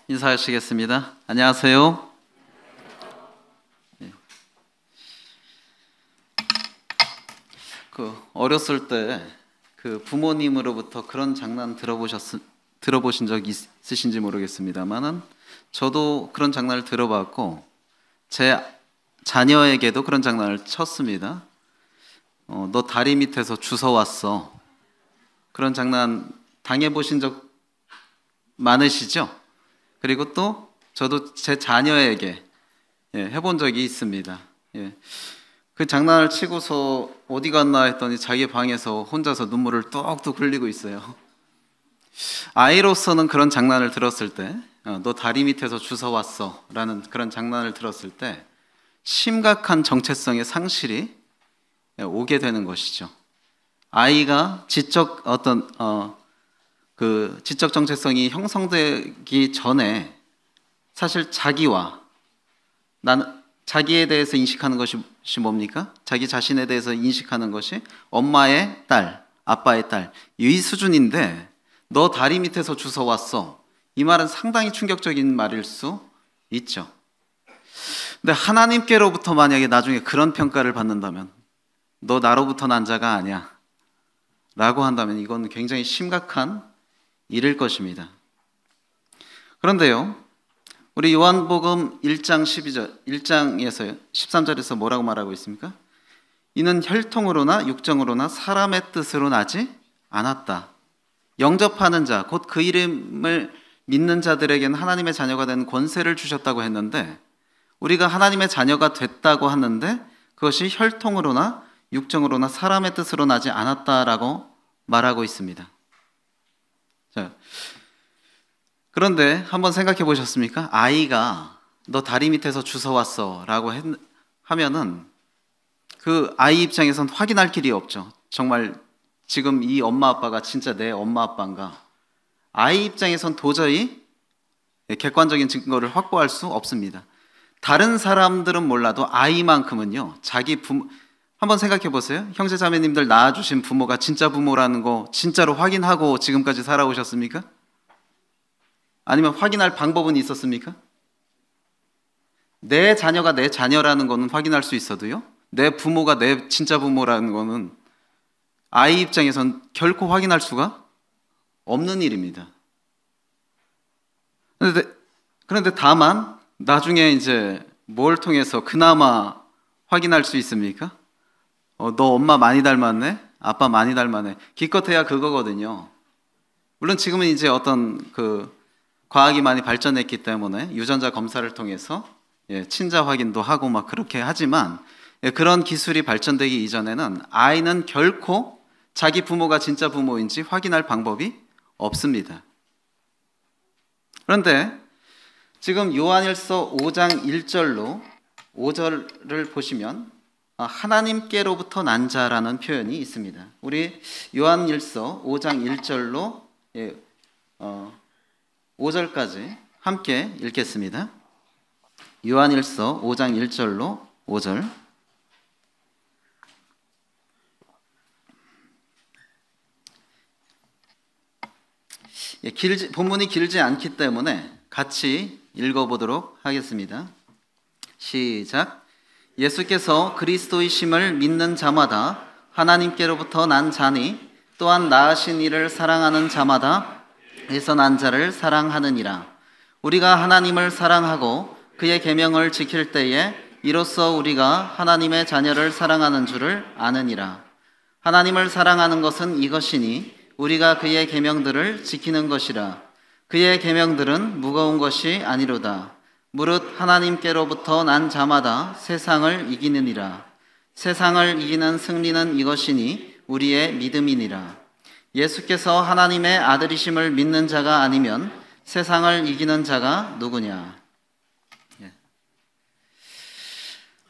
인사하시겠습니다. 안녕하세요. 어렸을 때 부모님으로부터 그런 장난 들어보신 적 있으신지 모르겠습니다만은 저도 그런 장난을 들어봤고 제 자녀에게도 그런 장난을 쳤습니다. 너 다리 밑에서 주워왔어. 그런 장난 당해보신 적 많으시죠? 그리고 또 저도 제 자녀에게 해본 적이 있습니다. 그 장난을 치고서 어디 갔나 했더니 자기 방에서 혼자서 눈물을 뚝뚝 흘리고 있어요. 아이로서는 그런 장난을 들었을 때, 너 다리 밑에서 주워왔어 라는 그런 장난을 들었을 때 심각한 정체성의 상실이 오게 되는 것이죠. 아이가 지적 지적 정체성이 형성되기 전에 사실 자기에 대해서 인식하는 것이 뭡니까? 자기 자신에 대해서 인식하는 것이 엄마의 딸, 아빠의 딸, 이 수준인데 너 다리 밑에서 주워왔어. 이 말은 상당히 충격적인 말일 수 있죠. 근데 하나님께로부터 만약에 나중에 그런 평가를 받는다면 너 나로부터 난 자가 아니야 라고 한다면 이건 굉장히 심각한 일일 것입니다. 그런데요, 우리 요한복음 1장 1장에서 13절에서 뭐라고 말하고 있습니까? 이는 혈통으로나 육정으로나 사람의 뜻으로 나지 않았다. 영접하는 자, 곧 그 이름을 믿는 자들에게는 하나님의 자녀가 되는 권세를 주셨다고 했는데 우리가 하나님의 자녀가 됐다고 하는데 그것이 혈통으로나 육정으로나 사람의 뜻으로 나지 않았다라고 말하고 있습니다. 자, 그런데 한번 생각해 보셨습니까? 아이가 너 다리 밑에서 주워왔어 라고 하면은 그 아이 입장에선 확인할 길이 없죠. 정말 지금 이 엄마 아빠가 진짜 내 엄마 아빠인가? 아이 입장에선 도저히 객관적인 증거를 확보할 수 없습니다. 다른 사람들은 몰라도 아이만큼은요, 자기 부모, 한번 생각해 보세요. 형제 자매님들 낳아주신 부모가 진짜 부모라는 거 진짜로 확인하고 지금까지 살아오셨습니까? 아니면 확인할 방법은 있었습니까? 내 자녀가 내 자녀라는 거는 확인할 수 있어도요, 내 부모가 내 진짜 부모라는 거는 아이 입장에선 결코 확인할 수가 없는 일입니다. 그런데 다만 나중에 이제 뭘 통해서 그나마 확인할 수 있습니까? 너 엄마 많이 닮았네? 아빠 많이 닮았네. 기껏해야 그거거든요. 물론 지금은 이제 어떤 과학이 많이 발전했기 때문에 유전자 검사를 통해서 친자 확인도 하고 막 그렇게 하지만 그런 기술이 발전되기 이전에는 아이는 결코 자기 부모가 진짜 부모인지 확인할 방법이 없습니다. 그런데 지금 요한일서 5장 5절을 보시면 하나님께로부터 난 자라는 표현이 있습니다. 우리 요한일서 5장 1절로 5절까지 함께 읽겠습니다. 요한일서 5장 1절로 5절. 본문이 길지 않기 때문에 같이 읽어보도록 하겠습니다. 시작. 예수께서 그리스도이심을 믿는 자마다 하나님께로부터 난 자니 또한 낳으신 이를 사랑하는 자마다 에서 난 자를 사랑하느니라. 우리가 하나님을 사랑하고 그의 계명을 지킬 때에 이로써 우리가 하나님의 자녀를 사랑하는 줄을 아느니라. 하나님을 사랑하는 것은 이것이니 우리가 그의 계명들을 지키는 것이라. 그의 계명들은 무거운 것이 아니로다. 무릇 하나님께로부터 난 자마다 세상을 이기느니라. 세상을 이기는 승리는 이것이니 우리의 믿음이니라. 예수께서 하나님의 아들이심을 믿는 자가 아니면 세상을 이기는 자가 누구냐?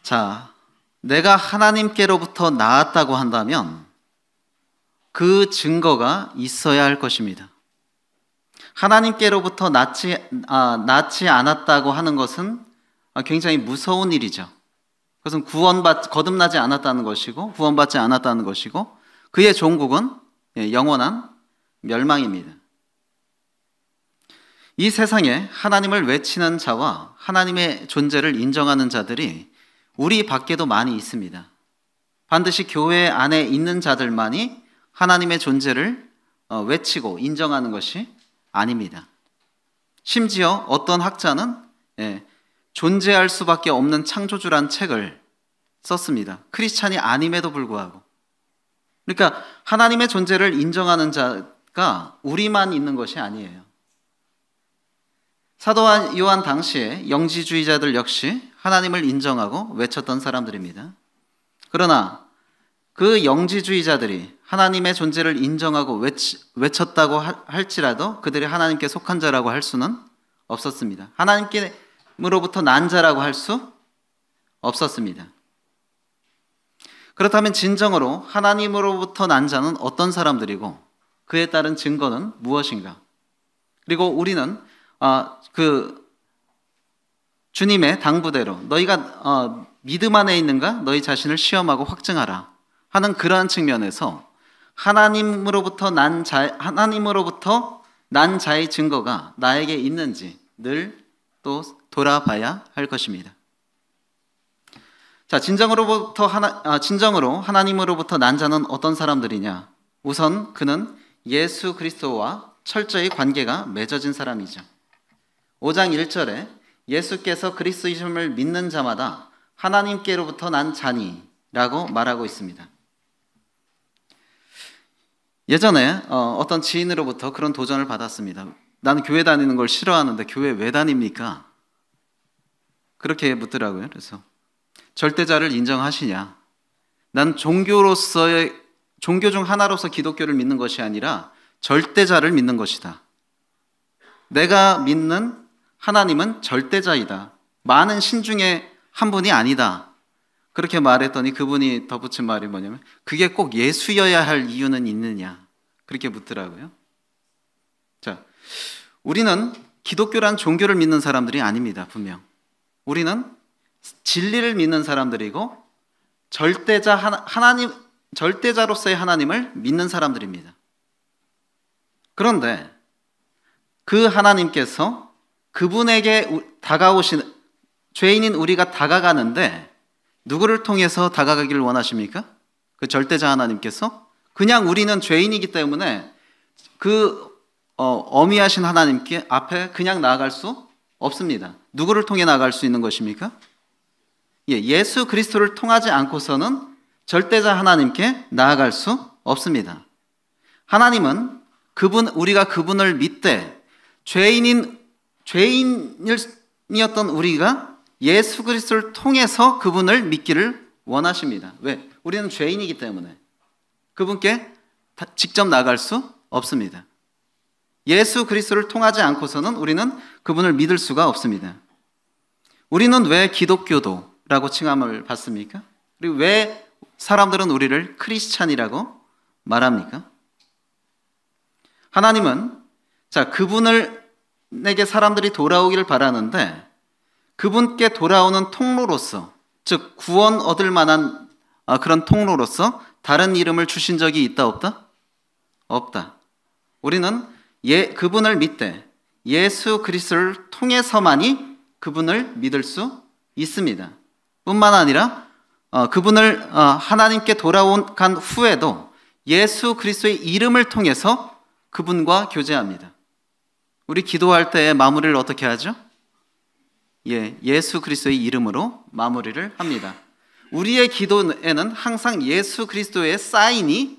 자, 내가 하나님께로부터 나았다고 한다면 그 증거가 있어야 할 것입니다. 하나님께로부터 낳지 않았다고 하는 것은 굉장히 무서운 일이죠. 그것은 거듭나지 않았다는 것이고 구원받지 않았다는 것이고 그의 종국은 영원한 멸망입니다. 이 세상에 하나님을 외치는 자와 하나님의 존재를 인정하는 자들이 우리 밖에도 많이 있습니다. 반드시 교회 안에 있는 자들만이 하나님의 존재를 외치고 인정하는 것이 아닙니다. 심지어 어떤 학자는 존재할 수밖에 없는 창조주란 책을 썼습니다. 크리스찬이 아님에도 불구하고. 그러니까 하나님의 존재를 인정하는 자가 우리만 있는 것이 아니에요. 사도 요한 당시에 영지주의자들 역시 하나님을 인정하고 외쳤던 사람들입니다. 그러나 그 영지주의자들이 하나님의 존재를 인정하고 외쳤다고 할지라도 그들이 하나님께 속한 자라고 할 수는 없었습니다. 하나님께로부터 난 자라고 할 수 없었습니다. 그렇다면 진정으로 하나님으로부터 난 자는 어떤 사람들이고 그에 따른 증거는 무엇인가? 그리고 우리는 주님의 당부대로 너희가 믿음 안에 있는가? 너희 자신을 시험하고 확증하라 하는 그러한 측면에서 하나님으로부터 난 자의 증거가 나에게 있는지 늘 또 돌아봐야 할 것입니다. 자, 진정으로 하나님으로부터 난 자는 어떤 사람들이냐? 우선 그는 예수 그리스도와 철저히 관계가 맺어진 사람이죠. 5장 1절에 예수께서 그리스도이심을 믿는 자마다 하나님께로부터 난 자니라고 말하고 있습니다. 예전에 어떤 지인으로부터 그런 도전을 받았습니다. 나는 교회 다니는 걸 싫어하는데 교회 왜 다닙니까? 그렇게 묻더라고요. 그래서 절대자를 인정하시냐? 난 종교 중 하나로서 기독교를 믿는 것이 아니라 절대자를 믿는 것이다. 내가 믿는 하나님은 절대자이다. 많은 신 중에 한 분이 아니다. 그렇게 말했더니 그분이 덧붙인 말이 뭐냐면 그게 꼭 예수여야 할 이유는 있느냐? 그렇게 묻더라고요. 자, 우리는 기독교란 종교를 믿는 사람들이 아닙니다. 분명. 우리는 진리를 믿는 사람들이고 절대자로서의 하나님을 믿는 사람들입니다. 그런데 그 하나님께서 그분에게 다가오신 죄인인 우리가 다가가는데 누구를 통해서 다가가기를 원하십니까? 그 절대자 하나님께서 그냥 우리는 죄인이기 때문에 그 어미하신 하나님께 앞에 그냥 나아갈 수 없습니다. 누구를 통해 나아갈 수 있는 것입니까? 예수 그리스도를 통하지 않고서는 절대자 하나님께 나아갈 수 없습니다. 하나님은 우리가 그분을 믿되 죄인이었던 우리가 예수 그리스도를 통해서 그분을 믿기를 원하십니다. 왜? 우리는 죄인이기 때문에 그분께 직접 나아갈 수 없습니다. 예수 그리스도를 통하지 않고서는 우리는 그분을 믿을 수가 없습니다. 우리는 왜 기독교도라고 칭함을 받습니까? 그리고 왜 사람들은 우리를 크리스찬이라고 말합니까? 하나님은 그분에게 사람들이 돌아오기를 바라는데 그분께 돌아오는 통로로서, 즉 구원 얻을 만한 그런 통로로서 다른 이름을 주신 적이 있다 없다? 없다. 우리는 그분을 믿되 예수 그리스도를 통해서만이 그분을 믿을 수 있습니다. 뿐만 아니라 그분을 하나님께 돌아간 후에도 예수 그리스도의 이름을 통해서 그분과 교제합니다. 우리 기도할 때의 마무리를 어떻게 하죠? 예수 그리스도의 이름으로 마무리를 합니다. 우리의 기도에는 항상 예수 그리스도의 사인이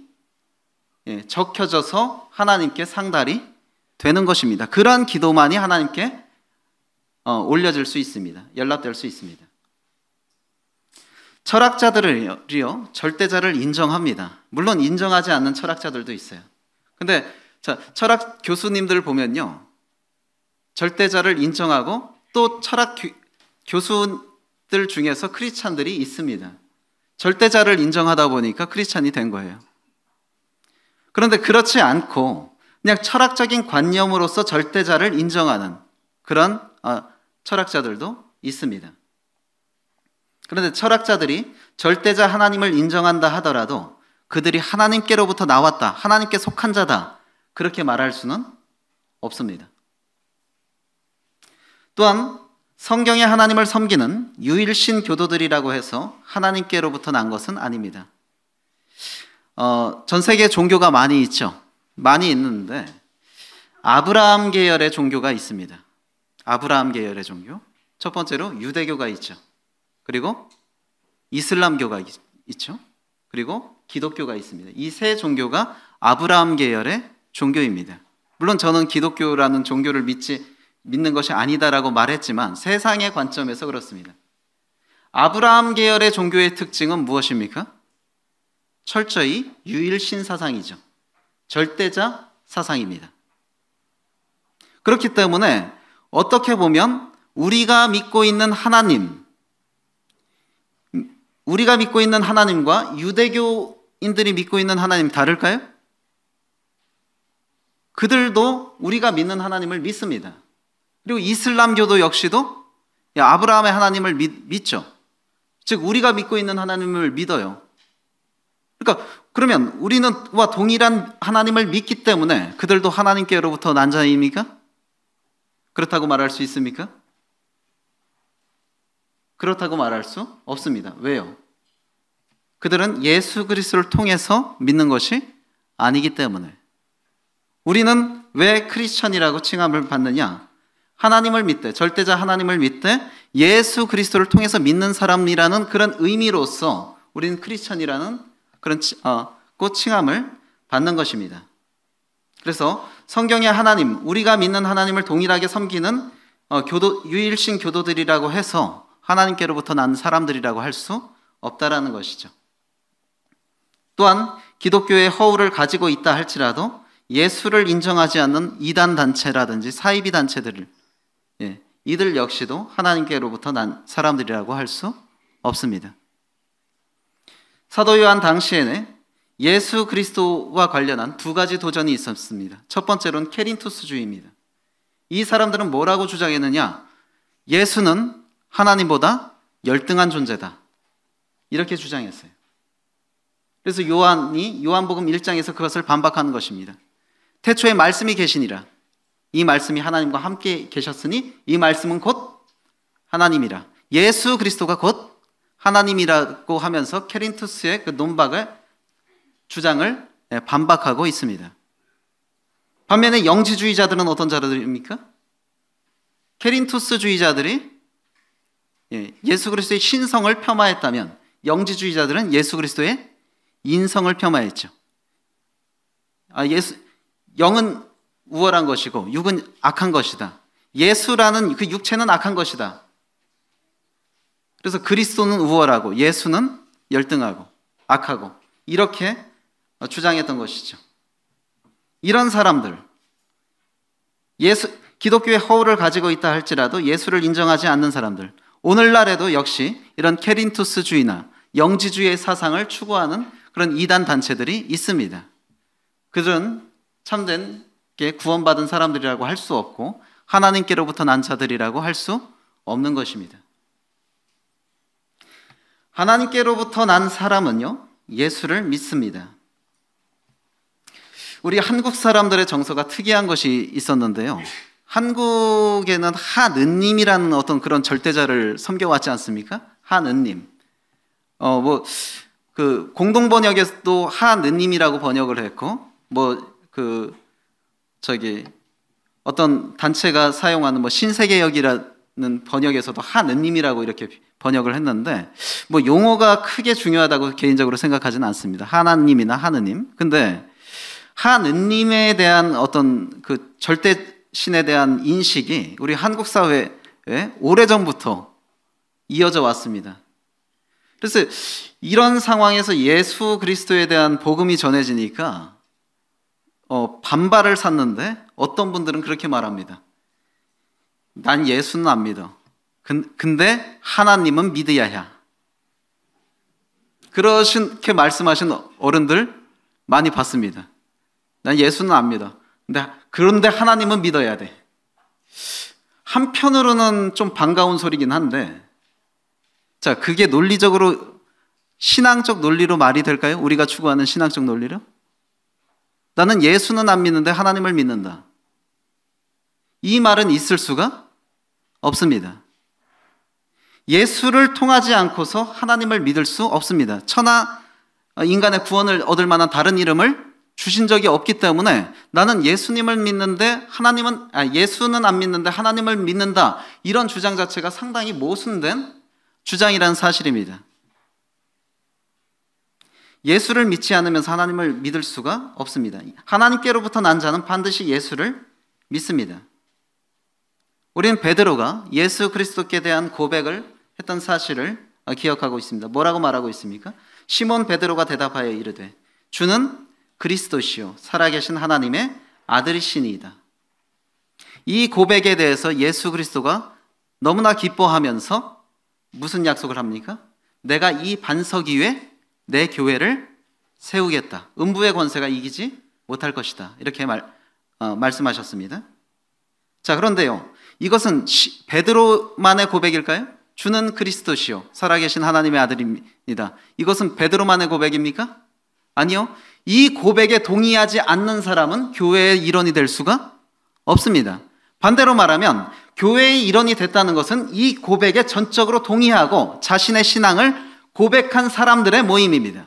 적혀져서 하나님께 상달이 되는 것입니다. 그러한 기도만이 하나님께 올려질 수 있습니다. 연락될 수 있습니다. 철학자들이요 절대자를 인정합니다. 물론 인정하지 않는 철학자들도 있어요. 근데 철학 교수님들 보면요 절대자를 인정하고 또 철학 교수들 중에서 크리스찬들이 있습니다. 절대자를 인정하다 보니까 크리스찬이 된 거예요. 그런데 그렇지 않고 그냥 철학적인 관념으로서 절대자를 인정하는 그런 철학자들도 있습니다. 그런데 철학자들이 절대자 하나님을 인정한다 하더라도 그들이 하나님께로부터 나왔다, 하나님께 속한 자다 그렇게 말할 수는 없습니다. 또한 성경의 하나님을 섬기는 유일신 교도들이라고 해서 하나님께로부터 난 것은 아닙니다. 전 세계에 종교가 많이 있죠. 많이 있는데 아브라함 계열의 종교가 있습니다. 아브라함 계열의 종교. 첫 번째로 유대교가 있죠. 그리고 이슬람교가 있죠. 그리고 기독교가 있습니다. 이 세 종교가 아브라함 계열의 종교입니다. 물론 저는 기독교라는 종교를 믿는 것이 아니다라고 말했지만 세상의 관점에서 그렇습니다. 아브라함 계열의 종교의 특징은 무엇입니까? 철저히 유일신 사상이죠. 절대자 사상입니다. 그렇기 때문에 어떻게 보면 우리가 믿고 있는 하나님과 유대교인들이 믿고 있는 하나님 다를까요? 그들도 우리가 믿는 하나님을 믿습니다. 그리고 이슬람교도 역시도 아브라함의 하나님을 믿죠. 즉 우리가 믿고 있는 하나님을 믿어요. 그러니까 그러면 우리는와 동일한 하나님을 믿기 때문에 그들도 하나님께로부터 난 자입니까? 그렇다고 말할 수 있습니까? 그렇다고 말할 수 없습니다. 왜요? 그들은 예수 그리스도를 통해서 믿는 것이 아니기 때문에. 우리는 왜 크리스천이라고 칭함을 받느냐? 하나님을 믿되, 절대자 하나님을 믿되 예수 그리스도를 통해서 믿는 사람이라는 그런 의미로서 우리는 크리스천이라는 그런 칭함을 받는 것입니다. 그래서 성경의 하나님, 우리가 믿는 하나님을 동일하게 섬기는 유일신 교도들이라고 해서 하나님께로부터 난 사람들이라고 할 수 없다라는 것이죠. 또한 기독교의 허울을 가지고 있다 할지라도 예수를 인정하지 않는 이단 단체라든지 사이비 단체들을 이들 역시도 하나님께로부터 난 사람들이라고 할 수 없습니다. 사도 요한 당시에는 예수 그리스도와 관련한 두 가지 도전이 있었습니다. 첫 번째로는 케린투스주의입니다. 이 사람들은 뭐라고 주장했느냐? 예수는 하나님보다 열등한 존재다. 이렇게 주장했어요. 그래서 요한이 요한복음 1장에서 그것을 반박하는 것입니다. 태초에 말씀이 계시니라. 이 말씀이 하나님과 함께 계셨으니 이 말씀은 곧 하나님이라. 예수 그리스도가 곧 하나님이라고 하면서 케린투스의 그 주장을 반박하고 있습니다. 반면에 영지주의자들은 어떤 자들입니까? 케린투스주의자들이 예수 그리스도의 신성을 폄하했다면 영지주의자들은 예수 그리스도의 인성을 폄하했죠. 영은 우월한 것이고 육은 악한 것이다. 예수라는 그 육체는 악한 것이다. 그래서 그리스도는 우월하고 예수는 열등하고 악하고 이렇게 주장했던 것이죠. 이런 사람들, 기독교의 허울을 가지고 있다 할지라도 예수를 인정하지 않는 사람들, 오늘날에도 역시 이런 케린투스주의나 영지주의의 사상을 추구하는 그런 이단 단체들이 있습니다. 그들은 참된 구원받은 사람들이라고 할 수 없고 하나님께로부터 난 자들이라고 할 수 없는 것입니다. 하나님께로부터 난 사람은요, 예수를 믿습니다. 우리 한국 사람들의 정서가 특이한 것이 있었는데요. 한국에는 하느님이라는 어떤 그런 절대자를 섬겨왔지 않습니까? 하느님. 공동 번역에서도 하느님이라고 번역을 했고, 어떤 단체가 사용하는 신세계역이라는 번역에서도 하느님이라고 이렇게 번역을 했는데, 용어가 크게 중요하다고 개인적으로 생각하지는 않습니다. 하나님이나 하느님. 근데 하느님에 대한 어떤 그 절대신에 대한 인식이 우리 한국 사회에 오래전부터 이어져 왔습니다. 그래서 이런 상황에서 예수 그리스도에 대한 복음이 전해지니까 반발을 샀는데 어떤 분들은 그렇게 말합니다. 난 예수는 안 믿어. 근데 하나님은 믿어야 해. 그렇게 말씀하신 어른들 많이 봤습니다. 난 예수는 안 믿어. 그런데 하나님은 믿어야 돼. 한편으로는 좀 반가운 소리긴 한데, 자, 그게 논리적으로 신앙적 논리로 말이 될까요? 우리가 추구하는 신앙적 논리로? 나는 예수는 안 믿는데 하나님을 믿는다. 이 말은 있을 수가 없습니다. 예수를 통하지 않고서 하나님을 믿을 수 없습니다. 천하 인간의 구원을 얻을 만한 다른 이름을 주신 적이 없기 때문에 나는 예수님을 믿는데 예수는 안 믿는데 하나님을 믿는다, 이런 주장 자체가 상당히 모순된 주장이라는 사실입니다. 예수를 믿지 않으면서 하나님을 믿을 수가 없습니다. 하나님께로부터 난 자는 반드시 예수를 믿습니다. 우리는 베드로가 예수 그리스도께 대한 고백을 했던 사실을 기억하고 있습니다. 뭐라고 말하고 있습니까? 시몬 베드로가 대답하여 이르되 주는 그리스도시요 살아계신 하나님의 아들이시니이다. 이 고백에 대해서 예수 그리스도가 너무나 기뻐하면서 무슨 약속을 합니까? 내가 이 반석 위에 내 교회를 세우겠다. 음부의 권세가 이기지 못할 것이다. 이렇게 말씀하셨습니다. 자, 그런데요, 이것은 베드로만의 고백일까요? 주는 그리스도시요 살아계신 하나님의 아들입니다. 이것은 베드로만의 고백입니까? 아니요. 이 고백에 동의하지 않는 사람은 교회의 일원이 될 수가 없습니다. 반대로 말하면 교회의 일원이 됐다는 것은 이 고백에 전적으로 동의하고 자신의 신앙을 고백한 사람들의 모임입니다.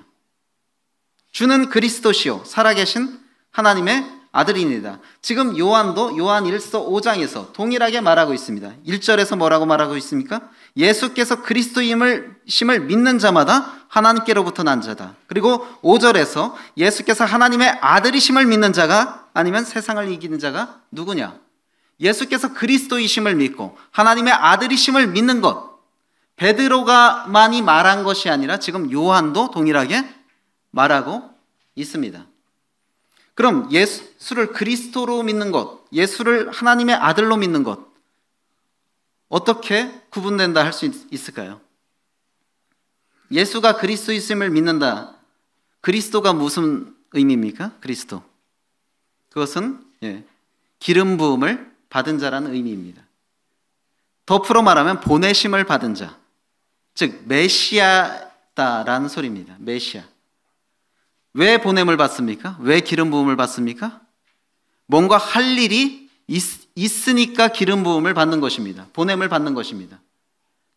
주는 그리스도시요 살아계신 하나님의 아들입니다. 지금 요한도 요한 1서 5장에서 동일하게 말하고 있습니다. 1절에서 뭐라고 말하고 있습니까? 예수께서 그리스도임을 믿는 자마다 하나님께로부터 난 자다. 그리고 5절에서 예수께서 하나님의 아들이심을 믿는 자가 아니면 세상을 이기는 자가 누구냐? 예수께서 그리스도이심을 믿고 하나님의 아들이심을 믿는 것, 베드로가만이 말한 것이 아니라 지금 요한도 동일하게 말하고 있습니다. 그럼 예수를 그리스도로 믿는 것, 예수를 하나님의 아들로 믿는 것, 어떻게 구분된다 할 수 있을까요? 예수가 그리스도이심을 믿는다. 그리스도가 무슨 의미입니까? 그리스도. 그것은 기름 부음을 받은 자라는 의미입니다. 더 풀어 말하면 보내심을 받은 자, 즉 메시아다라는 소리입니다. 메시아. 왜 보냄을 받습니까? 왜 기름 부음을 받습니까? 뭔가 할 일이 있으니까 기름 부음을 받는 것입니다. 보냄을 받는 것입니다.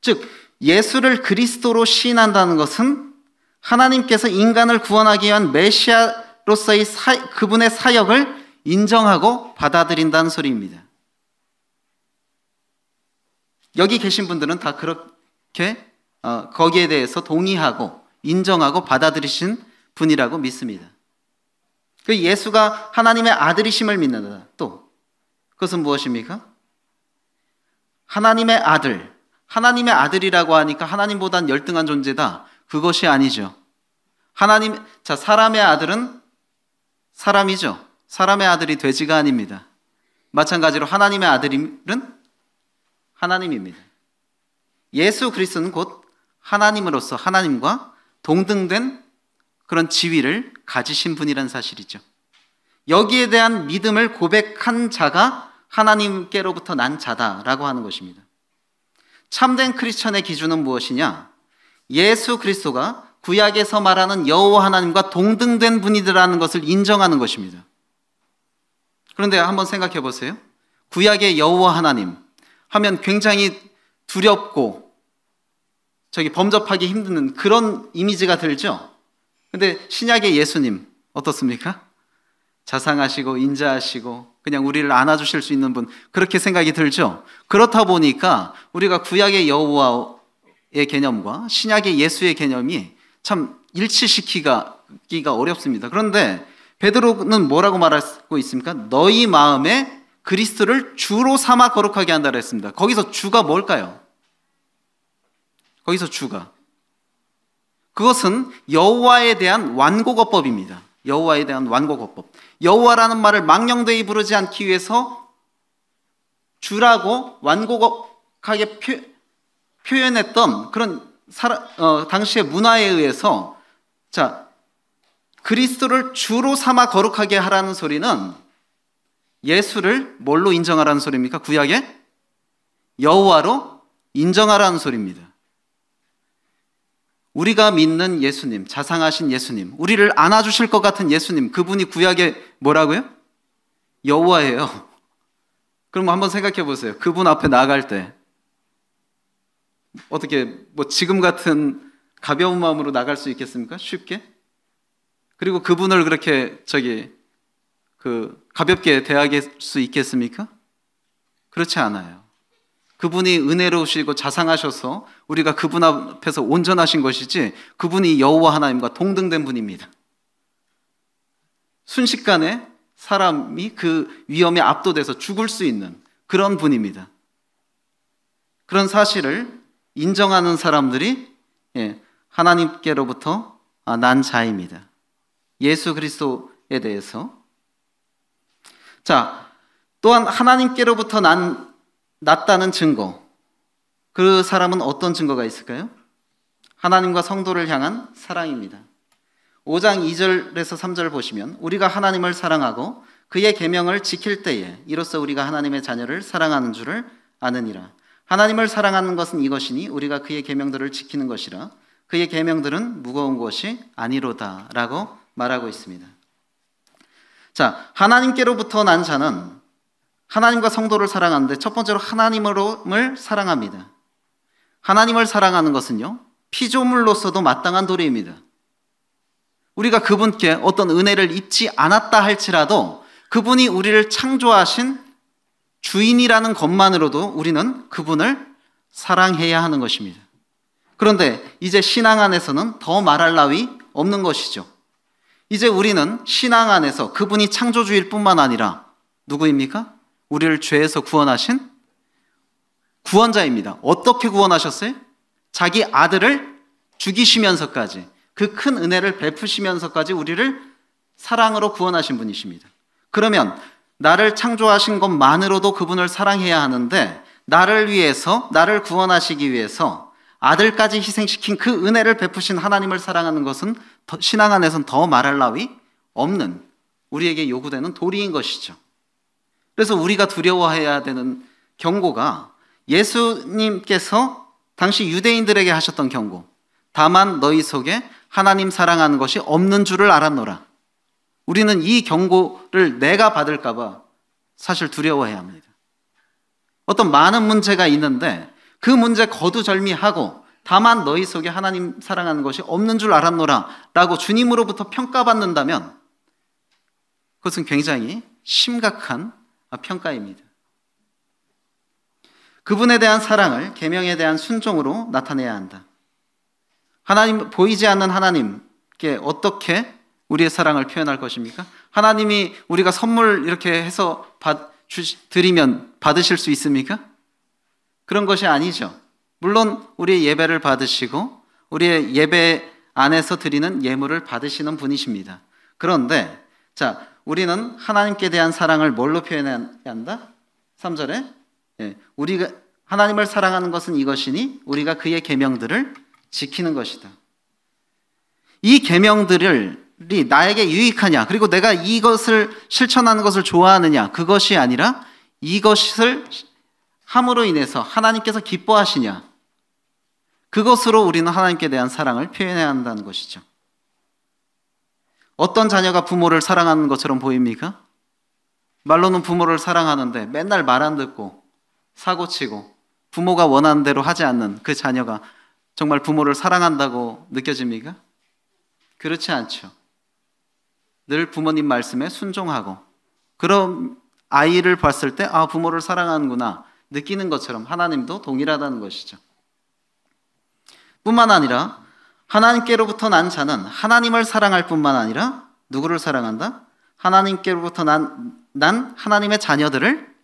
즉 예수를 그리스도로 시인한다는 것은 하나님께서 인간을 구원하기 위한 메시아로서의 그분의 사역을 인정하고 받아들인다는 소리입니다. 여기 계신 분들은 다 그렇게 거기에 대해서 동의하고 인정하고 받아들이신 분이라고 믿습니다. 그 예수가 하나님의 아들이심을 믿는다. 또 그것은 무엇입니까? 하나님의 아들. 하나님의 아들이라고 하니까 하나님보단 열등한 존재다. 그것이 아니죠. 사람의 아들은 사람이죠. 사람의 아들이 돼지가 아닙니다. 마찬가지로 하나님의 아들은 하나님입니다. 예수 그리스도는 곧 하나님으로서 하나님과 동등된 그런 지위를 가지신 분이라는 사실이죠. 여기에 대한 믿음을 고백한 자가 하나님께로부터 난 자다라고 하는 것입니다. 참된 크리스천의 기준은 무엇이냐? 예수 그리스도가 구약에서 말하는 여호와 하나님과 동등된 분이라는 것을 인정하는 것입니다. 그런데 한번 생각해 보세요. 구약의 여호와 하나님 하면 굉장히 두렵고 범접하기 힘든 그런 이미지가 들죠. 근데 신약의 예수님 어떻습니까? 자상하시고 인자하시고 그냥 우리를 안아주실 수 있는 분, 그렇게 생각이 들죠. 그렇다 보니까 우리가 구약의 여호와의 개념과 신약의 예수의 개념이 참 일치시키기가 어렵습니다. 그런데 베드로는 뭐라고 말하고 있습니까? 너희 마음에 그리스도를 주로 삼아 거룩하게 한다고 했습니다. 거기서 주가 뭘까요? 거기서 주가 그것은 여호와에 대한 완고거법입니다. 여호와에 대한 완고거법. 여호와라는 말을 망령되이 부르지 않기 위해서 주라고 완고하게 표현했던 그런 당시의 문화에 의해서 그리스도를 주로 삼아 거룩하게 하라는 소리는 예수를 뭘로 인정하라는 소리입니까? 구약에 여호와로 인정하라는 소리입니다. 우리가 믿는 예수님, 자상하신 예수님, 우리를 안아주실 것 같은 예수님, 그분이 구약에 뭐라고요? 여호와예요. 그럼 한번 생각해 보세요. 그분 앞에 나아갈 때 어떻게 뭐 지금 같은 가벼운 마음으로 나갈 수 있겠습니까? 쉽게? 그리고 그분을 그렇게 가볍게 대할 수 있겠습니까? 그렇지 않아요. 그분이 은혜로우시고 자상하셔서 우리가 그분 앞에서 온전하신 것이지, 그분이 여호와 하나님과 동등된 분입니다. 순식간에 사람이 그 위험에 압도돼서 죽을 수 있는 그런 분입니다. 그런 사실을 인정하는 사람들이 하나님께로부터 난 자입니다. 예수 그리스도에 대해서. 자, 또한 하나님께로부터 났다는 증거. 그 사람은 어떤 증거가 있을까요? 하나님과 성도를 향한 사랑입니다. 5장 2절에서 3절 보시면, 우리가 하나님을 사랑하고 그의 계명을 지킬 때에 이로써 우리가 하나님의 자녀를 사랑하는 줄을 아느니라. 하나님을 사랑하는 것은 이것이니 우리가 그의 계명들을 지키는 것이라. 그의 계명들은 무거운 것이 아니로다 라고 말하고 있습니다. 자, 하나님께로부터 난 자는 하나님과 성도를 사랑하는데 첫 번째로 하나님을 사랑합니다. 하나님을 사랑하는 것은요, 피조물로서도 마땅한 도리입니다. 우리가 그분께 어떤 은혜를 입지 않았다 할지라도 그분이 우리를 창조하신 주인이라는 것만으로도 우리는 그분을 사랑해야 하는 것입니다. 그런데 이제 신앙 안에서는 더 말할 나위 없는 것이죠. 이제 우리는 신앙 안에서 그분이 창조주일 뿐만 아니라 누구입니까? 우리를 죄에서 구원하신 구원자입니다. 어떻게 구원하셨어요? 자기 아들을 죽이시면서까지, 그 큰 은혜를 베푸시면서까지 우리를 사랑으로 구원하신 분이십니다. 그러면 나를 창조하신 것만으로도 그분을 사랑해야 하는데, 나를 위해서, 나를 구원하시기 위해서 아들까지 희생시킨 그 은혜를 베푸신 하나님을 사랑하는 것은 신앙 안에서는 더 말할 나위 없는, 우리에게 요구되는 도리인 것이죠. 그래서 우리가 두려워해야 되는 경고가 예수님께서 당시 유대인들에게 하셨던 경고, 다만 너희 속에 하나님 사랑하는 것이 없는 줄을 알았노라. 우리는 이 경고를 내가 받을까 봐 사실 두려워해야 합니다. 어떤 많은 문제가 있는데 그 문제 거두절미하고 다만 너희 속에 하나님 사랑하는 것이 없는 줄 알았노라 라고 주님으로부터 평가받는다면 그것은 굉장히 심각한 평가입니다. 그분에 대한 사랑을 계명에 대한 순종으로 나타내야 한다. 하나님, 보이지 않는 하나님께 어떻게 우리의 사랑을 표현할 것입니까? 하나님이 우리가 선물 이렇게 해서 드리면 받으실 수 있습니까? 그런 것이 아니죠. 물론 우리의 예배를 받으시고 우리의 예배 안에서 드리는 예물을 받으시는 분이십니다. 그런데 자, 우리는 하나님께 대한 사랑을 뭘로 표현해야 한다? 3절에 우리가 하나님을 사랑하는 것은 이것이니 우리가 그의 계명들을 지키는 것이다. 이 계명들이 나에게 유익하냐, 그리고 내가 이것을 실천하는 것을 좋아하느냐, 그것이 아니라 이것을 함으로 인해서 하나님께서 기뻐하시냐, 그것으로 우리는 하나님께 대한 사랑을 표현해야 한다는 것이죠. 어떤 자녀가 부모를 사랑하는 것처럼 보입니까? 말로는 부모를 사랑하는데 맨날 말 안 듣고 사고치고 부모가 원하는 대로 하지 않는 그 자녀가 정말 부모를 사랑한다고 느껴집니까? 그렇지 않죠. 늘 부모님 말씀에 순종하고 그런 아이를 봤을 때 부모를 사랑하는구나 느끼는 것처럼 하나님도 동일하다는 것이죠. 뿐만 아니라 하나님께로부터 난 자는 하나님을 사랑할 뿐만 아니라 누구를 사랑한다? 하나님께로부터 난 하나님의 자녀들을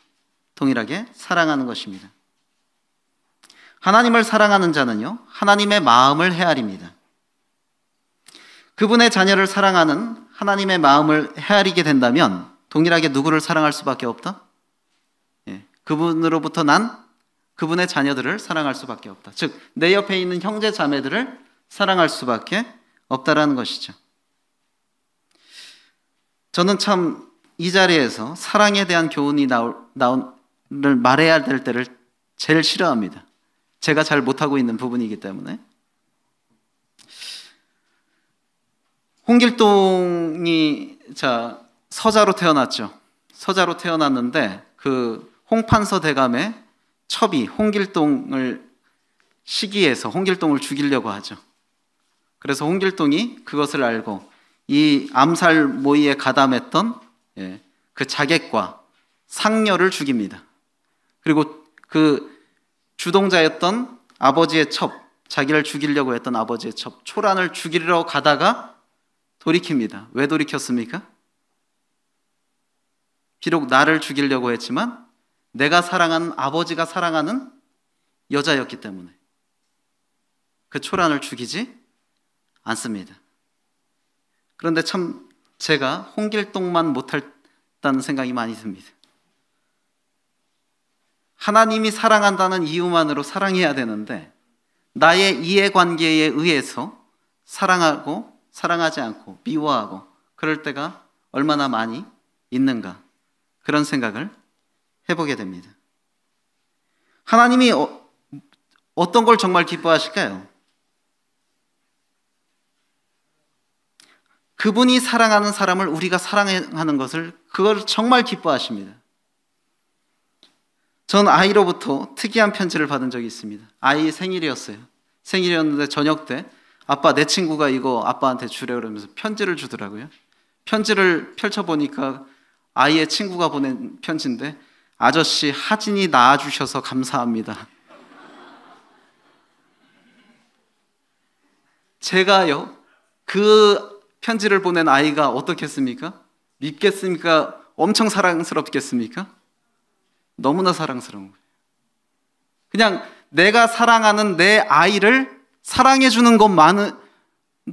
동일하게 사랑하는 것입니다. 하나님을 사랑하는 자는요, 하나님의 마음을 헤아립니다. 그분의 자녀를 사랑하는 하나님의 마음을 헤아리게 된다면 동일하게 누구를 사랑할 수밖에 없다? 그분으로부터 난 그분의 자녀들을 사랑할 수밖에 없다. 즉, 내 옆에 있는 형제 자매들을 사랑할 수밖에 없다라는 것이죠. 저는 참 이 자리에서 사랑에 대한 교훈이 나오를 말해야 될 때를 제일 싫어합니다. 제가 잘 못하고 있는 부분이기 때문에. 홍길동이 서자로 태어났죠. 서자로 태어났는데 그 홍판서 대감의 첩이 홍길동을 시기에서 홍길동을 죽이려고 하죠. 그래서 홍길동이 그것을 알고 이 암살 모의에 가담했던 그 자객과 상녀를 죽입니다. 그리고 그 주동자였던 아버지의 첩, 자기를 죽이려고 했던 아버지의 첩 초란을 죽이러 가다가 돌이킵니다. 왜 돌이켰습니까? 비록 나를 죽이려고 했지만 내가 사랑하는 아버지가 사랑하는 여자였기 때문에 그 초란을 죽이지 않습니다. 그런데 참 제가 홍길동만 못했다는 생각이 많이 듭니다. 하나님이 사랑한다는 이유만으로 사랑해야 되는데 나의 이해관계에 의해서 사랑하고 사랑하지 않고 미워하고 그럴 때가 얼마나 많이 있는가, 그런 생각을 해보게 됩니다. 하나님이 어떤 걸 정말 기뻐하실까요? 그분이 사랑하는 사람을 우리가 사랑하는 것을, 그걸 정말 기뻐하십니다. 전 아이로부터 특이한 편지를 받은 적이 있습니다. 아이 생일이었어요. 생일이었는데 저녁 때 아빠, 내 친구가 이거 아빠한테 주래 그러면서 편지를 주더라고요. 편지를 펼쳐보니까 아이의 친구가 보낸 편지인데, 아저씨 하진이 낳아주셔서 감사합니다. 제가요, 그 편지를 보낸 아이가 어떻겠습니까? 밉겠습니까? 엄청 사랑스럽겠습니까? 너무나 사랑스러운 거예요. 그냥 내가 사랑하는 내 아이를 사랑해 주는 것만은,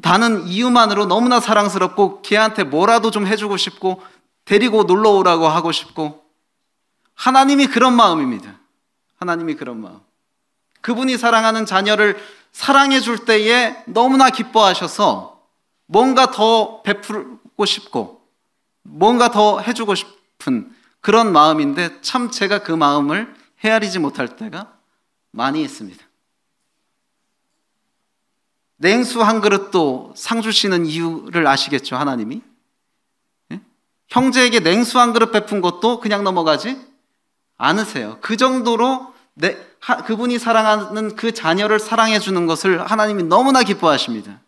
다는 이유만으로 너무나 사랑스럽고 걔한테 뭐라도 좀 해주고 싶고 데리고 놀러 오라고 하고 싶고, 하나님이 그런 마음입니다. 하나님이 그런 마음. 그분이 사랑하는 자녀를 사랑해 줄 때에 너무나 기뻐하셔서 뭔가 더 베풀고 싶고 뭔가 더 해주고 싶은 그런 마음인데, 참 제가 그 마음을 헤아리지 못할 때가 많이 있습니다. 냉수 한 그릇도 상 주시는 이유를 아시겠죠, 하나님이? 예? 형제에게 냉수 한 그릇 베푼 것도 그냥 넘어가지 않으세요. 그 정도로 그분이 사랑하는 그 자녀를 사랑해 주는 것을 하나님이 너무나 기뻐하십니다.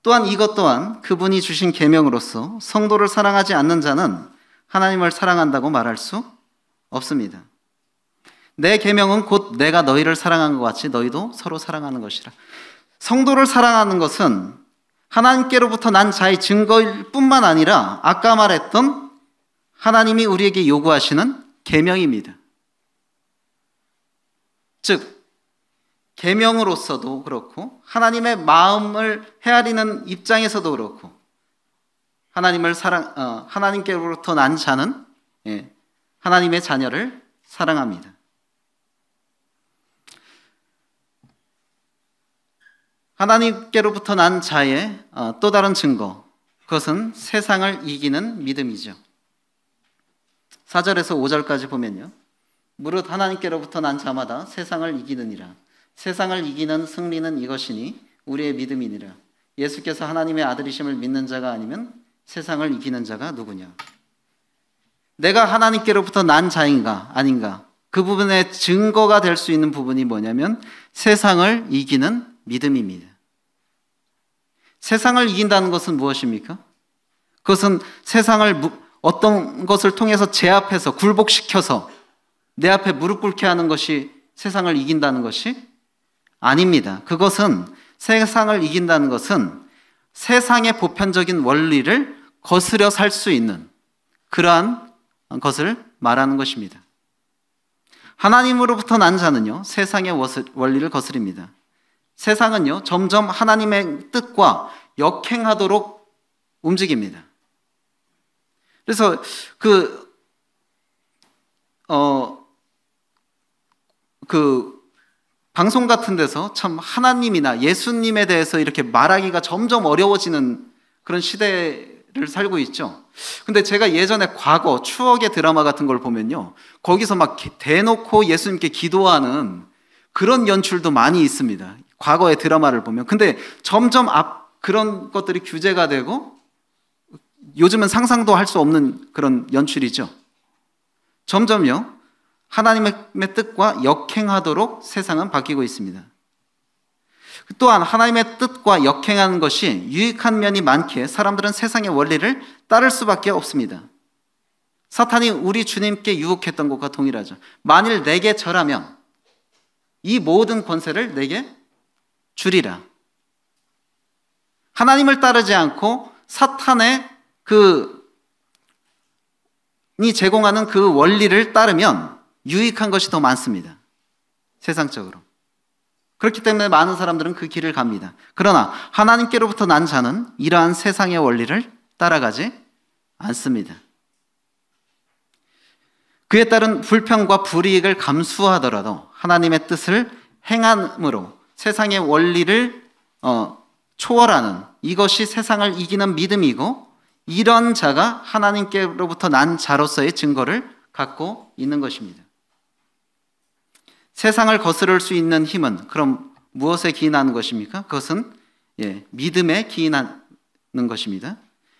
또한 이것 또한 그분이 주신 계명으로서 성도를 사랑하지 않는 자는 하나님을 사랑한다고 말할 수 없습니다. 내 계명은 곧 내가 너희를 사랑한 것 같이 너희도 서로 사랑하는 것이라. 성도를 사랑하는 것은 하나님께로부터 난 자의 증거일 뿐만 아니라 아까 말했던 하나님이 우리에게 요구하시는 계명입니다. 즉 계명으로서도 그렇고 하나님의 마음을 헤아리는 입장에서도 그렇고 하나님께로부터 난 자는 하나님의 자녀를 사랑합니다. 하나님께로부터 난 자의 또 다른 증거, 그것은 세상을 이기는 믿음이죠. 4절에서 5절까지 보면요, 무릇 하나님께로부터 난 자마다 세상을 이기느니라. 세상을 이기는 승리는 이것이니 우리의 믿음이니라. 예수께서 하나님의 아들이심을 믿는 자가 아니면 세상을 이기는 자가 누구냐. 내가 하나님께로부터 난 자인가 아닌가, 그 부분의 증거가 될 수 있는 부분이 뭐냐면 세상을 이기는 믿음입니다. 세상을 이긴다는 것은 무엇입니까? 그것은 세상을 어떤 것을 통해서 제압해서 굴복시켜서 내 앞에 무릎 꿇게 하는 것이 세상을 이긴다는 것이 아닙니다. 그것은, 세상을 이긴다는 것은 세상의 보편적인 원리를 거스려 살 수 있는 그러한 것을 말하는 것입니다. 하나님으로부터 난 자는요, 세상의 원리를 거스립니다. 세상은요, 점점 하나님의 뜻과 역행하도록 움직입니다. 그래서 방송 같은 데서 참 하나님이나 예수님에 대해서 이렇게 말하기가 점점 어려워지는 그런 시대를 살고 있죠. 근데 제가 예전에 과거 추억의 드라마 같은 걸 보면요, 거기서 막 대놓고 예수님께 기도하는 그런 연출도 많이 있습니다. 과거의 드라마를 보면. 근데 점점 그런 것들이 규제가 되고 요즘은 상상도 할 수 없는 그런 연출이죠. 점점요, 하나님의 뜻과 역행하도록 세상은 바뀌고 있습니다. 또한 하나님의 뜻과 역행하는 것이 유익한 면이 많기에 사람들은 세상의 원리를 따를 수밖에 없습니다. 사탄이 우리 주님께 유혹했던 것과 동일하죠. 만일 내게 절하면 이 모든 권세를 내게 주리라. 하나님을 따르지 않고 사탄의 이 제공하는 그 원리를 따르면 유익한 것이 더 많습니다. 세상적으로. 그렇기 때문에 많은 사람들은 그 길을 갑니다. 그러나 하나님께로부터 난 자는 이러한 세상의 원리를 따라가지 않습니다. 그에 따른 불평과 불이익을 감수하더라도 하나님의 뜻을 행함으로 세상의 원리를 초월하는 이것이 세상을 이기는 믿음이고, 이런 자가 하나님께로부터 난 자로서의 증거를 갖고 있는 것입니다. 세상을 거스를 수 있는 힘은 그럼 무엇에 기인하는 것입니까? 그것은 믿음에 기인하는 것입니다.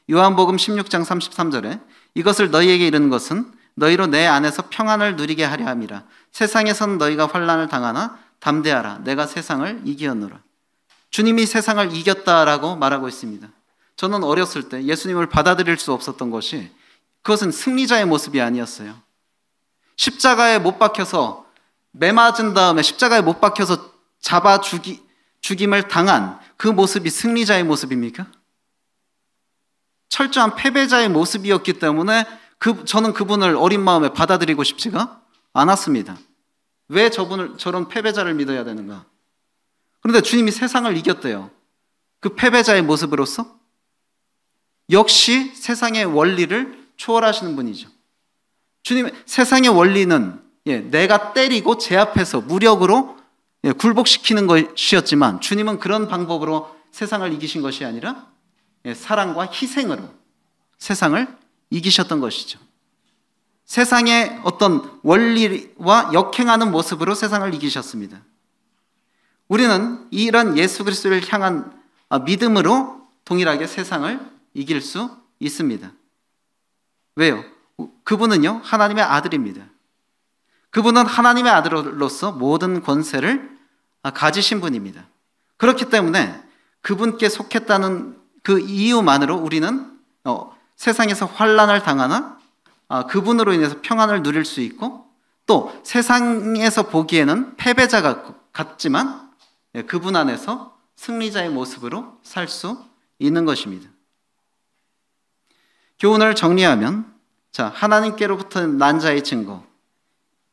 요한복음 16장 33절에 이것을 너희에게 이르는 것은 너희로 내 안에서 평안을 누리게 하려 함이라. 세상에서는 너희가 환난을 당하나 담대하라. 내가 세상을 이기었노라. 주님이 세상을 이겼다라고 말하고 있습니다. 저는 어렸을 때 예수님을 받아들일 수 없었던 것이 그것은 승리자의 모습이 아니었어요. 십자가에 못 박혀서 매맞은 다음에 십자가에 못 박혀서 잡아 죽임을 당한 그 모습이 승리자의 모습입니까? 철저한 패배자의 모습이었기 때문에 저는 그분을 어린 마음에 받아들이고 싶지가 않았습니다. 왜 저런 패배자를 믿어야 되는가? 그런데 주님이 세상을 이겼대요. 그 패배자의 모습으로서 역시 세상의 원리를 초월하시는 분이죠. 주님의 세상의 원리는 내가 때리고 제 앞에서 무력으로 굴복시키는 것이었지만, 주님은 그런 방법으로 세상을 이기신 것이 아니라 사랑과 희생으로 세상을 이기셨던 것이죠. 세상의 어떤 원리와 역행하는 모습으로 세상을 이기셨습니다. 우리는 이런 예수 그리스도를 향한 믿음으로 동일하게 세상을 이길 수 있습니다. 왜요? 그분은요, 하나님의 아들입니다. 그분은 하나님의 아들로서 모든 권세를 가지신 분입니다. 그렇기 때문에 그분께 속했다는 그 이유만으로 우리는 세상에서 환난을 당하나 그분으로 인해서 평안을 누릴 수 있고, 또 세상에서 보기에는 패배자 같지만 그분 안에서 승리자의 모습으로 살 수 있는 것입니다. 교훈을 정리하면, 하나님께로부터 난 자의 증거,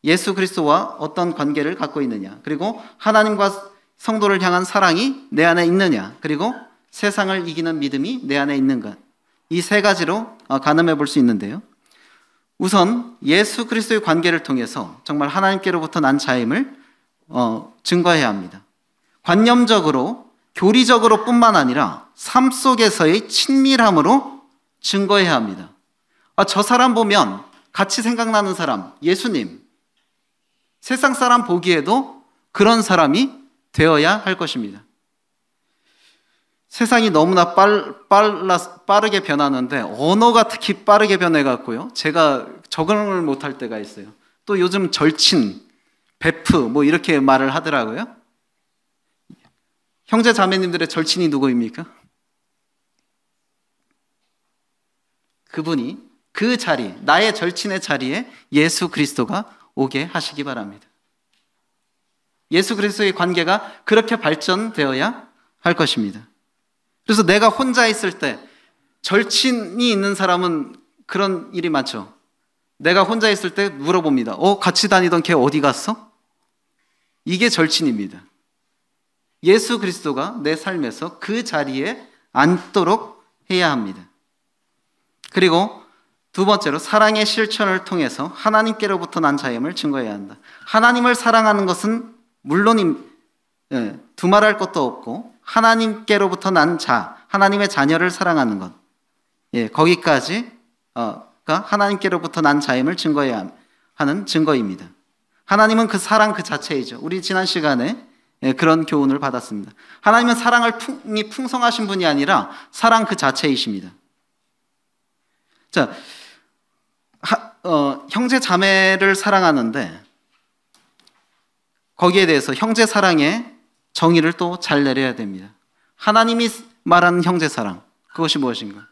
예수 그리스도와 어떤 관계를 갖고 있느냐, 그리고 하나님과 성도를 향한 사랑이 내 안에 있느냐, 그리고 세상을 이기는 믿음이 내 안에 있는가, 이 세 가지로 가늠해 볼 수 있는데요. 우선 예수 그리스도의 관계를 통해서 정말 하나님께로부터 난 자임을 증거해야 합니다. 관념적으로, 교리적으로 뿐만 아니라 삶 속에서의 친밀함으로 증거해야 합니다. 저 사람 보면 같이 생각나는 사람, 예수님, 세상 사람 보기에도 그런 사람이 되어야 할 것입니다. 세상이 너무나 빠르게 변하는데 언어가 특히 빠르게 변해갖고요, 제가 적응을 못할 때가 있어요. 또 요즘 절친, 베프 이렇게 말을 하더라고요. 형제 자매님들의 절친이 누구입니까? 그분이 그 자리, 나의 절친의 자리에 예수 그리스도가 오게 하시기 바랍니다. 예수 그리스도의 관계가 그렇게 발전되어야 할 것입니다. 그래서 내가 혼자 있을 때, 절친이 있는 사람은 그런 일이 많죠. 내가 혼자 있을 때 물어봅니다. 같이 다니던 걔 어디 갔어? 이게 절친입니다. 예수 그리스도가 내 삶에서 그 자리에 앉도록 해야 합니다. 그리고 두 번째로, 사랑의 실천을 통해서 하나님께로부터 난 자임을 증거해야 한다. 하나님을 사랑하는 것은 물론 두말할 것도 없고, 하나님께로부터 난 하나님의 자녀를 사랑하는 것, 거기까지가 하나님께로부터 난 자임을 증거해야 하는 증거입니다. 하나님은 그 사랑 그 자체이죠. 우리 지난 시간에 그런 교훈을 받았습니다. 하나님은 사랑이 풍성하신 분이 아니라 사랑 그 자체이십니다. 형제 자매를 사랑하는데 거기에 대해서 형제 사랑의 정의를 또 잘 내려야 됩니다. 하나님이 말하는 형제 사랑, 그것이 무엇인가?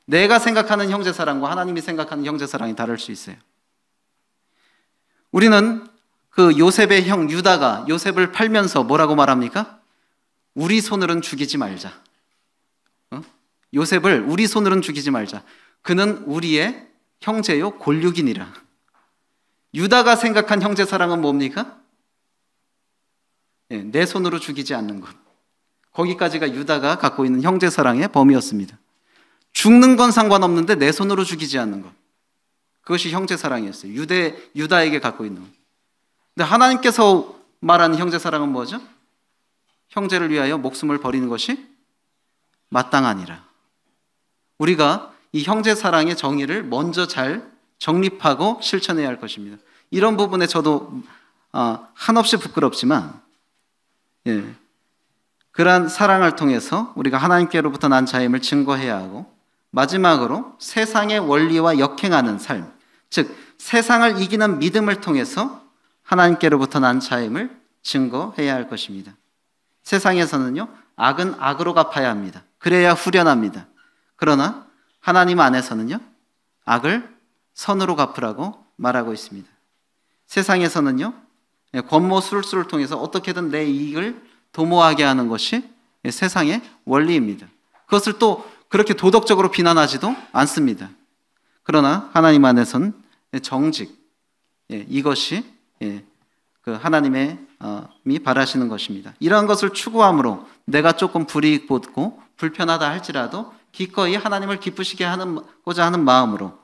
내가 생각하는 형제 사랑과 하나님이 생각하는 형제 사랑이 다를 수 있어요. 우리는 그 요셉의 형 유다가 요셉을 팔면서 뭐라고 말합니까? 우리 손으로는 죽이지 말자. 요셉을 우리 손으로는 죽이지 말자. 그는 우리의 형제요 골육이니라. 유다가 생각한 형제 사랑은 뭡니까? 내 손으로 죽이지 않는 것. 거기까지가 유다가 갖고 있는 형제 사랑의 범위였습니다. 죽는 건 상관없는데 내 손으로 죽이지 않는 것. 그것이 형제 사랑이었어요. 유다에게 갖고 있는 것. 근데 하나님께서 말하는 형제 사랑은 뭐죠? 형제를 위하여 목숨을 버리는 것이 마땅하니라. 우리가 이 형제 사랑의 정의를 먼저 잘 정립하고 실천해야 할 것입니다. 이런 부분에 저도 한없이 부끄럽지만 그러한 사랑을 통해서 우리가 하나님께로부터 난 자임을 증거해야 하고, 마지막으로 세상의 원리와 역행하는 삶, 즉 세상을 이기는 믿음을 통해서 하나님께로부터 난 자임을 증거해야 할 것입니다. 세상에서는요, 악은 악으로 갚아야 합니다. 그래야 후련합니다. 그러나 하나님 안에서는요, 악을 선으로 갚으라고 말하고 있습니다. 세상에서는요, 권모술수를 통해서 어떻게든 내 이익을 도모하게 하는 것이 세상의 원리입니다. 그것을 또 그렇게 도덕적으로 비난하지도 않습니다. 그러나 하나님 안에서는 정직, 이것이 그 하나님이 바라시는 것입니다. 이러한 것을 추구함으로 내가 조금 불이익받고 불편하다 할지라도 기꺼이 하나님을 기쁘시게 하고자 하는 마음으로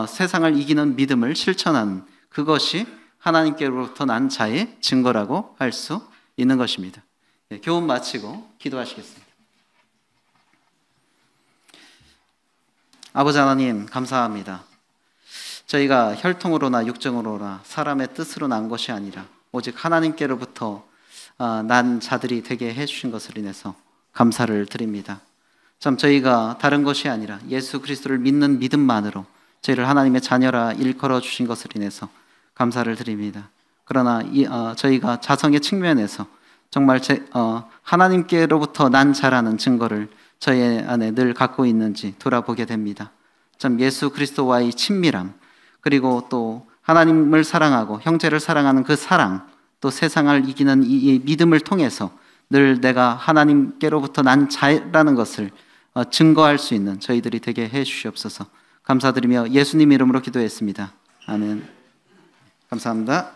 세상을 이기는 믿음을 실천하는, 그것이 하나님께로부터 난 자의 증거라고 할 수 있는 것입니다. 교훈 마치고 기도하시겠습니다. 아버지 하나님, 감사합니다. 저희가 혈통으로나 육정으로나 사람의 뜻으로 난 것이 아니라 오직 하나님께로부터 난 자들이 되게 해주신 것을 인해서 감사를 드립니다. 참 저희가 다른 것이 아니라 예수 그리스도를 믿는 믿음만으로 저희를 하나님의 자녀라 일컬어 주신 것을 인해서 감사를 드립니다. 그러나 저희가 자성의 측면에서 정말 하나님께로부터 난 자라는 증거를 저희 안에 늘 갖고 있는지 돌아보게 됩니다. 참 예수 그리스도와의 친밀함, 그리고 또 하나님을 사랑하고 형제를 사랑하는 그 사랑, 또 세상을 이기는 이 믿음을 통해서 늘 내가 하나님께로부터 난 자라는 것을 증거할 수 있는 저희들이 되게 해 주시옵소서. 감사드리며 예수님 이름으로 기도했습니다. 아멘. 감사합니다.